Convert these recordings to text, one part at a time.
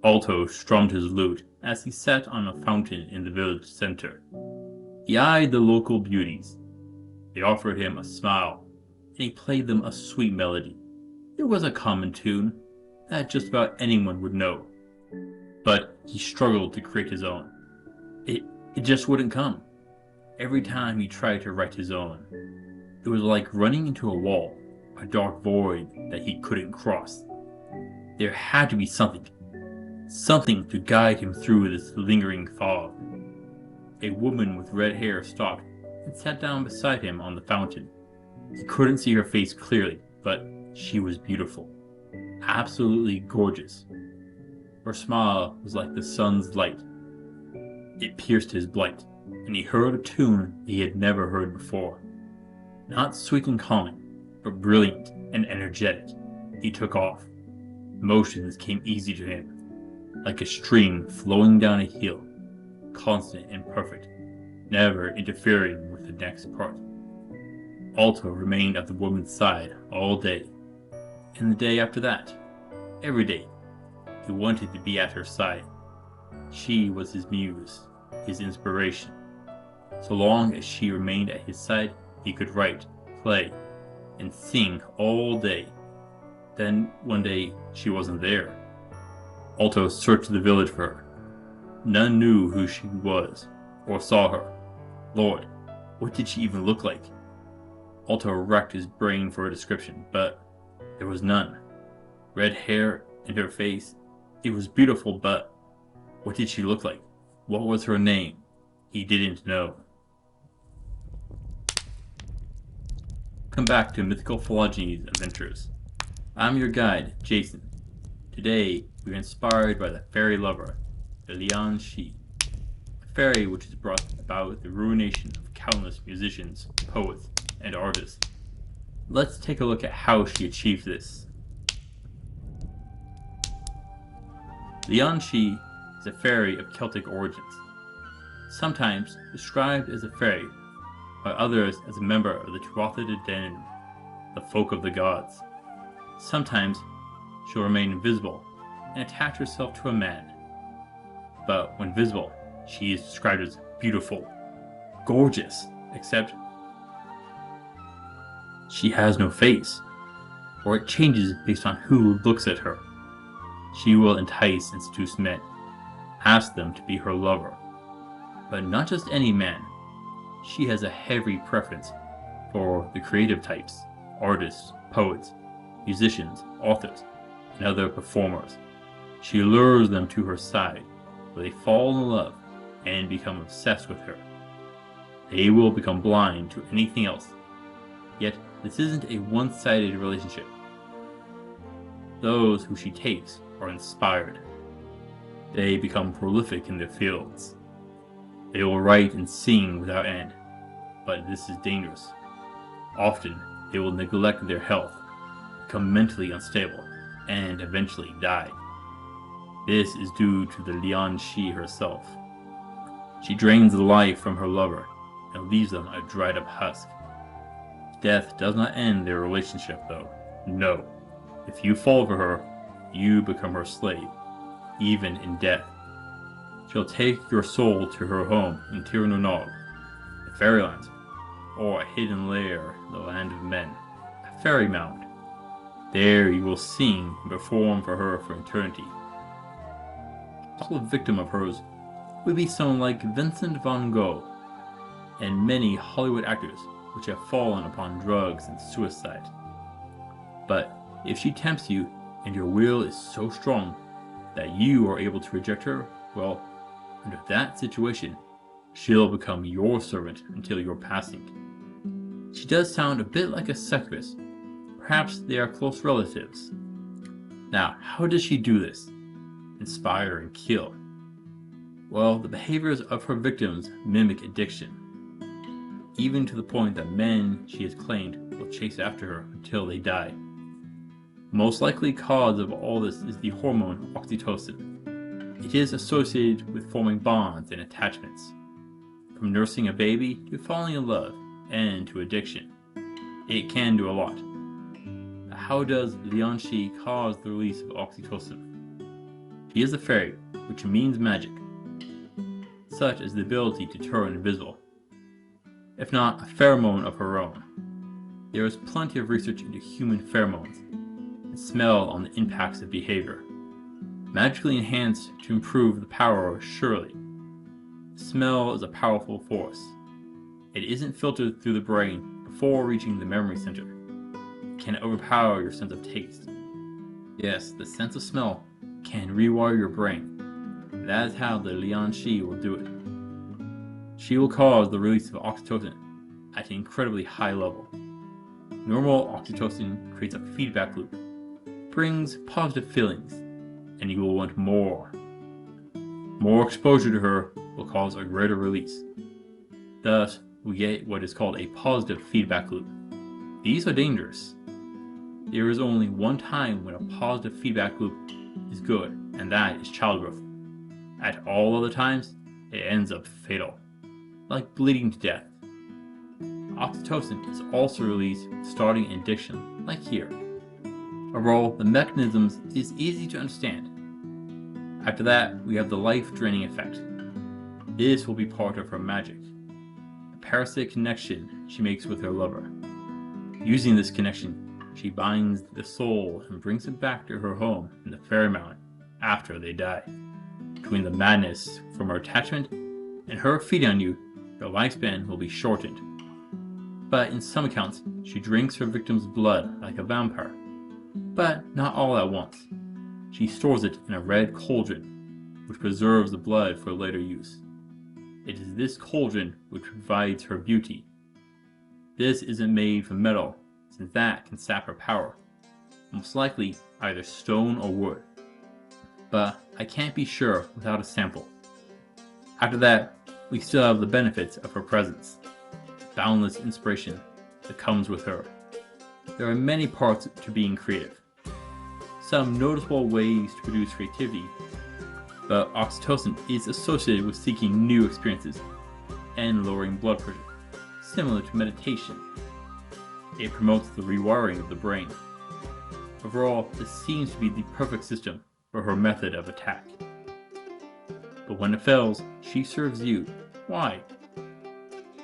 Alto strummed his lute as he sat on a fountain in the village center. He eyed the local beauties. They offered him a smile, and he played them a sweet melody. It was a common tune that just about anyone would know, but he struggled to create his own. It, it just wouldn't come. Every time he tried to write his own, it was like running into a wall, a dark void that he couldn't cross. There had to be something to guide him through this lingering fog. A woman with red hair stopped and sat down beside him on the fountain. He couldn't see her face clearly, but she was beautiful, absolutely gorgeous. Her smile was like the sun's light. It pierced his blight, and he heard a tune he had never heard before. Not sweet and calming, but brilliant and energetic. He took off. Motions came easy to him, like a stream flowing down a hill, constant and perfect, never interfering with the next part. Alto remained at the woman's side all day, and the day after that, every day. He wanted to be at her side. She was his muse, his inspiration. So long as she remained at his side, he could write, play, and sing all day. Then, one day, she wasn't there. Alto searched the village for her. None knew who she was, or saw her. Lord, what did she even look like? Alto racked his brain for a description, but there was none. Red hair and her face, it was beautiful, but what did she look like? What was her name? He didn't know. Come back to Mythical Phylogeny's adventures. I'm your guide, Jason. Today, we're inspired by the fairy lover, the Leoneshei, a fairy which has brought about the ruination of countless musicians, poets, and artists. Let's take a look at how she achieved this. Leoneshei is a fairy of Celtic origins, sometimes described as a fairy, by others as a member of the Tuatha De Danann, the folk of the gods. Sometimes she'll remain invisible and attach herself to a man. But when visible, she is described as beautiful, gorgeous, except she has no face, or it changes based on who looks at her. She will entice and seduce men, ask them to be her lover. But not just any man. She has a heavy preference for the creative types, artists, poets, musicians, authors, and other performers. She lures them to her side, where they fall in love and become obsessed with her. They will become blind to anything else. Yet, this isn't a one-sided relationship. Those who she takes are inspired. They become prolific in their fields. They will write and sing without end, but this is dangerous. Often, they will neglect their health, become mentally unstable, and eventually die. This is due to the Leoneshei herself. She drains the life from her lover and leaves them a dried up husk. Death does not end their relationship though. No. If you fall for her, you become her slave, even in death. She'll take your soul to her home in Tir Nunog, the fairylands, or a hidden lair in the land of men, a fairy mound. There you will sing and perform for her for eternity. Also a victim of hers would be someone like Vincent van Gogh and many Hollywood actors which have fallen upon drugs and suicide. But if she tempts you and your will is so strong that you are able to reject her, well, under that situation, she'll become your servant until your passing. She does sound a bit like a succubus. Perhaps they are close relatives. Now, how does she do this? Inspire and kill. Well, the behaviors of her victims mimic addiction, even to the point that men she has claimed will chase after her until they die. Most likely cause of all this is the hormone oxytocin. It is associated with forming bonds and attachments, from nursing a baby to falling in love and to addiction. It can do a lot. How does Leoneshei cause the release of oxytocin? She is a fairy, which means magic, such as the ability to turn invisible, if not a pheromone of her own. There is plenty of research into human pheromones and smell on the impacts of behavior. Magically enhanced to improve the power, surely. Smell is a powerful force. It isn't filtered through the brain before reaching the memory center. It can overpower your sense of taste. Yes, the sense of smell can rewire your brain. That is how the Leoneshei will do it. She will cause the release of oxytocin at an incredibly high level. Normal oxytocin creates a feedback loop, brings positive feelings, and you will want more. More exposure to her will cause a greater release. Thus, we get what is called a positive feedback loop. These are dangerous. There is only one time when a positive feedback loop is good, and that is childbirth. At all other times, it ends up fatal, like bleeding to death. Oxytocin is also released starting in diction, like here. Overall, the mechanisms is easy to understand. After that, we have the life-draining effect. This will be part of her magic, a parasitic connection she makes with her lover. Using this connection, she binds the soul and brings it back to her home in the fairy mountain after they die. Between the madness from her attachment and her feeding on you, your lifespan will be shortened. But in some accounts, she drinks her victim's blood like a vampire. But not all at once. She stores it in a red cauldron, which preserves the blood for later use. It is this cauldron which provides her beauty. This isn't made from metal, since that can sap her power. Most likely either stone or wood. But I can't be sure without a sample. After that, we still have the benefits of her presence. Boundless inspiration that comes with her. There are many parts to being creative. Some noticeable ways to produce creativity, but oxytocin is associated with seeking new experiences and lowering blood pressure, similar to meditation. It promotes the rewiring of the brain. Overall, this seems to be the perfect system for her method of attack. But when it fails, she serves you. Why?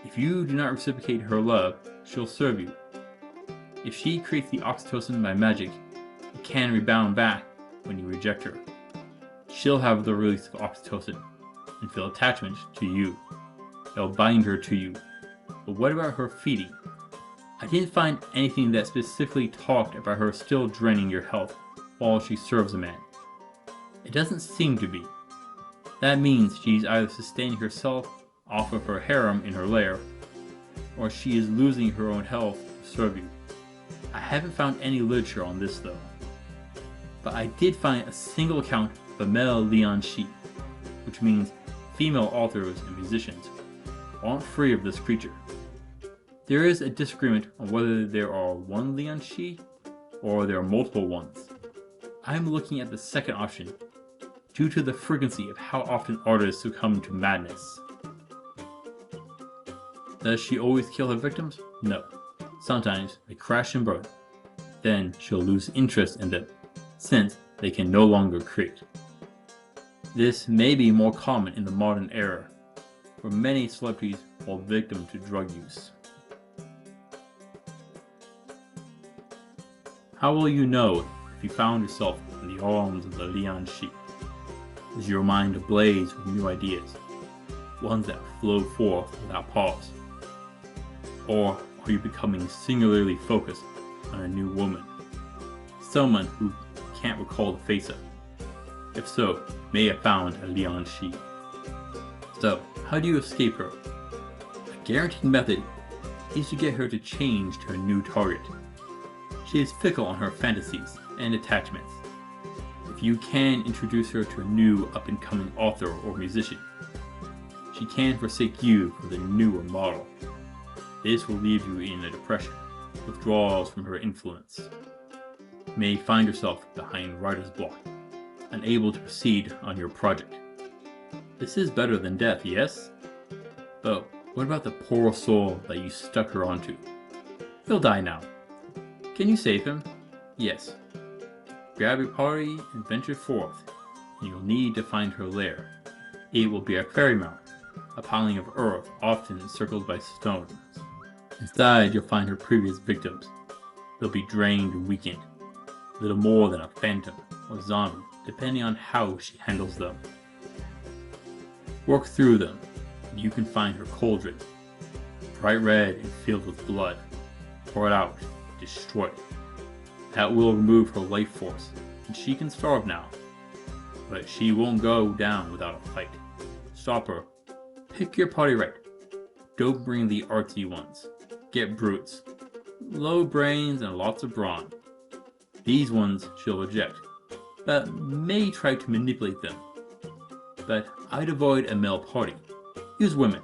If you do not reciprocate her love, she'll serve you. If she creates the oxytocin by magic, it can rebound back when you reject her. She'll have the release of oxytocin and feel attachment to you. It'll bind her to you. But what about her feeding? I didn't find anything that specifically talked about her still draining your health while she serves a man. It doesn't seem to be. That means she's either sustaining herself off of her harem in her lair, or she is losing her own health to serve you. I haven't found any literature on this though. But I did find a single account of a male Leoneshei, which means female authors and musicians aren't free of this creature. There is a disagreement on whether there are one Leoneshei or there are multiple ones. I'm looking at the second option due to the frequency of how often artists succumb to madness. Does she always kill her victims? No. Sometimes they crash and burn. Then she'll lose interest in them, since they can no longer create. This may be more common in the modern era, where many celebrities fall victim to drug use. How will you know if you found yourself in the arms of the Leoneshei? Is your mind ablaze with new ideas, ones that flow forth without pause? Or are you becoming singularly focused on a new woman? Someone who can't recall the face of? If so, you may have found a Leoneshei. So, how do you escape her? A guaranteed method is to get her to change to a new target. She is fickle on her fantasies and attachments. If you can introduce her to a new up-and-coming author or musician, she can forsake you for the newer model. This will leave you in a depression, withdrawals from her influence. You may find yourself behind writer's block, unable to proceed on your project. This is better than death, yes? But what about the poor soul that you stuck her onto? He'll die now. Can you save him? Yes. Grab your party and venture forth and you'll need to find her lair. It will be a fairy mound, a piling of earth often encircled by stones. Inside you'll find her previous victims. They'll be drained and weakened, little more than a phantom or zombie, depending on how she handles them. Work through them, and you can find her cauldron, bright red and filled with blood. Pour it out, destroy it. That will remove her life force, and she can starve now. But she won't go down without a fight. Stop her. Pick your party right. Don't bring the artsy ones. Get brutes. Low brains and lots of brawn. These ones she'll reject, but may try to manipulate them. But I'd avoid a male party. Use women,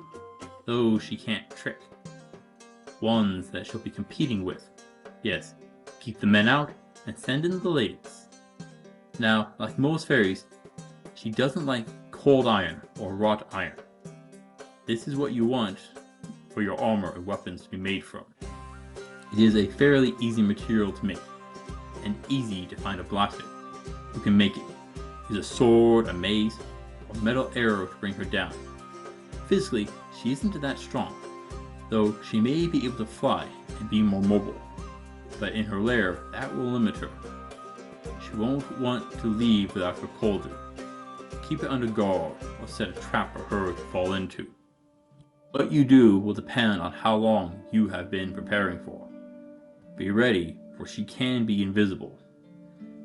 those she can't trick. Ones that she'll be competing with. Yes, keep the men out and send in the ladies. Now, like most fairies, she doesn't like cold iron or wrought iron. This is what you want for your armor and weapons to be made from. It is a fairly easy material to make, and easy to find a blacksmith who can make it. Use a sword, a mace, or metal arrow to bring her down. Physically, she isn't that strong, though she may be able to fly and be more mobile. But in her lair, that will limit her. She won't want to leave without her cauldron. Keep it under guard or set a trap for her to fall into. What you do will depend on how long you have been preparing for. Be ready, for she can be invisible,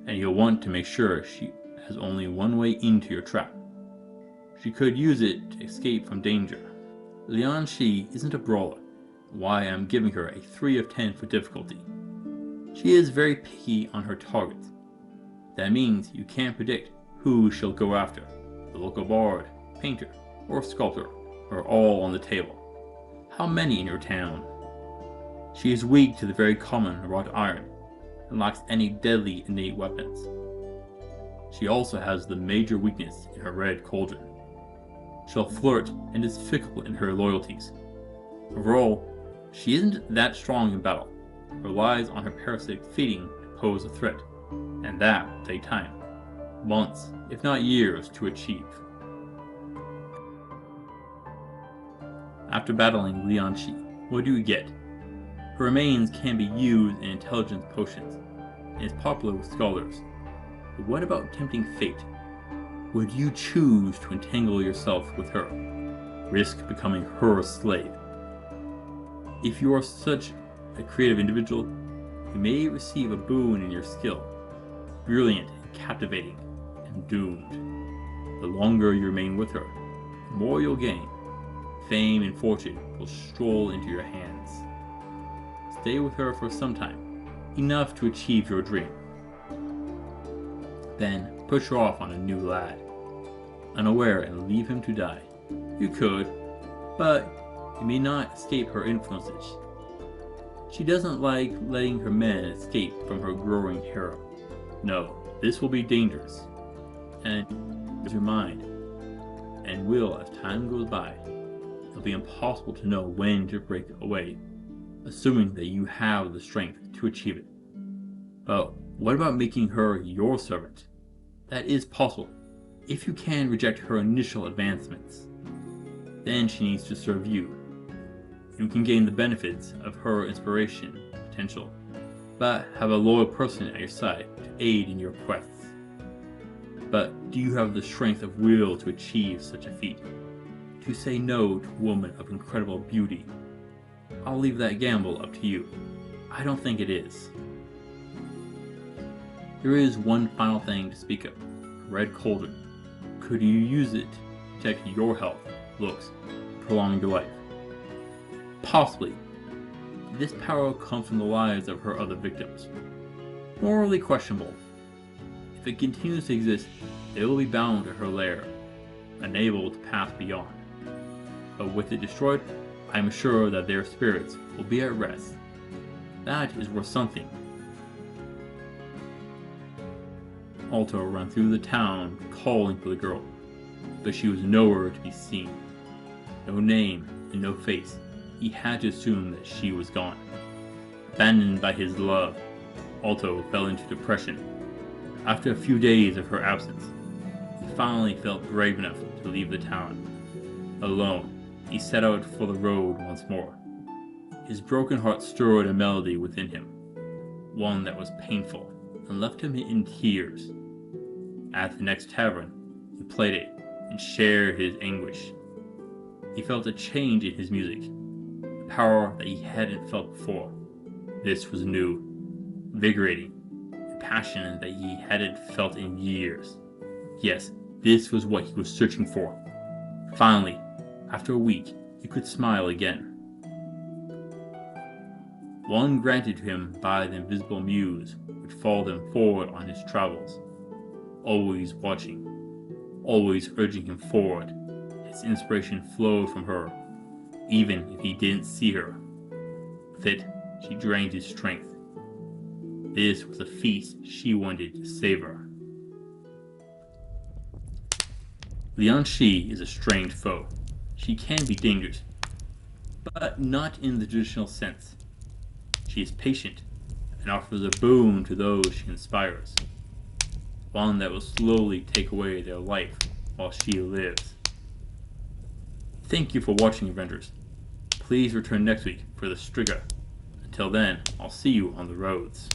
and you'll want to make sure she has only one way into your trap. She could use it to escape from danger. Leoneshei isn't a brawler, why I'm giving her a 3 of 10 for difficulty. She is very picky on her targets. That means you can't predict who she'll go after. The local bard, painter, or sculptor are all on the table. How many in your town? She is weak to the very common wrought iron, and lacks any deadly innate weapons. She also has the major weakness in her red cauldron. She'll flirt and is fickle in her loyalties. Overall, she isn't that strong in battle, relies on her parasitic feeding to pose a threat, and that will take time. Months, if not years, to achieve. After battling Leoneshei, what do you get? Her remains can be used in intelligence potions, and is popular with scholars. But what about tempting fate? Would you choose to entangle yourself with her, risk becoming her slave? If you are such a creative individual, you may receive a boon in your skill, brilliant and captivating, and doomed. The longer you remain with her, the more you'll gain. Fame and fortune will stroll into your hands. Stay with her for some time, enough to achieve your dream. Then push her off on a new lad, unaware, and leave him to die. You could, but you may not escape her influences. She doesn't like letting her men escape from her growing harem. No, this will be dangerous, and your mind, and will as time goes by. It'll be impossible to know when to break away, assuming that you have the strength to achieve it. But what about making her your servant? That is possible, if you can reject her initial advancements. Then she needs to serve you. You can gain the benefits of her inspiration potential, but have a loyal person at your side to aid in your quests. But do you have the strength of will to achieve such a feat? To say no to a woman of incredible beauty? I'll leave that gamble up to you. I don't think it is. There is one final thing to speak of. A red cauldron. Could you use it to protect your health, looks, prolong your life? Possibly. This power comes from the lives of her other victims. Morally questionable. If it continues to exist, they will be bound to her lair, unable to pass beyond. But with it destroyed, I am sure that their spirits will be at rest. That is worth something. Alto ran through the town calling for the girl, but she was nowhere to be seen. No name and no face. He had to assume that she was gone. Abandoned by his love, Alto fell into depression. After a few days of her absence, he finally felt brave enough to leave the town. Alone, he set out for the road once more. His broken heart stirred a melody within him, one that was painful and left him in tears. At the next tavern, he played it and shared his anguish. He felt a change in his music, a power that he hadn't felt before. This was new, invigorating, a passion that he hadn't felt in years. Yes, this was what he was searching for. Finally, after a week, he could smile again. One granted to him by the invisible Muse would follow him forward on his travels, always watching, always urging him forward. His inspiration flowed from her, even if he didn't see her. With it, she drained his strength. This was a feast she wanted to savor. Leoneshei is a strange foe. She can be dangerous, but not in the traditional sense. She is patient and offers a boon to those she inspires, one that will slowly take away their life while she lives. Thank you for watching, Avengers. Please return next week for the Striga. Until then, I'll see you on the roads.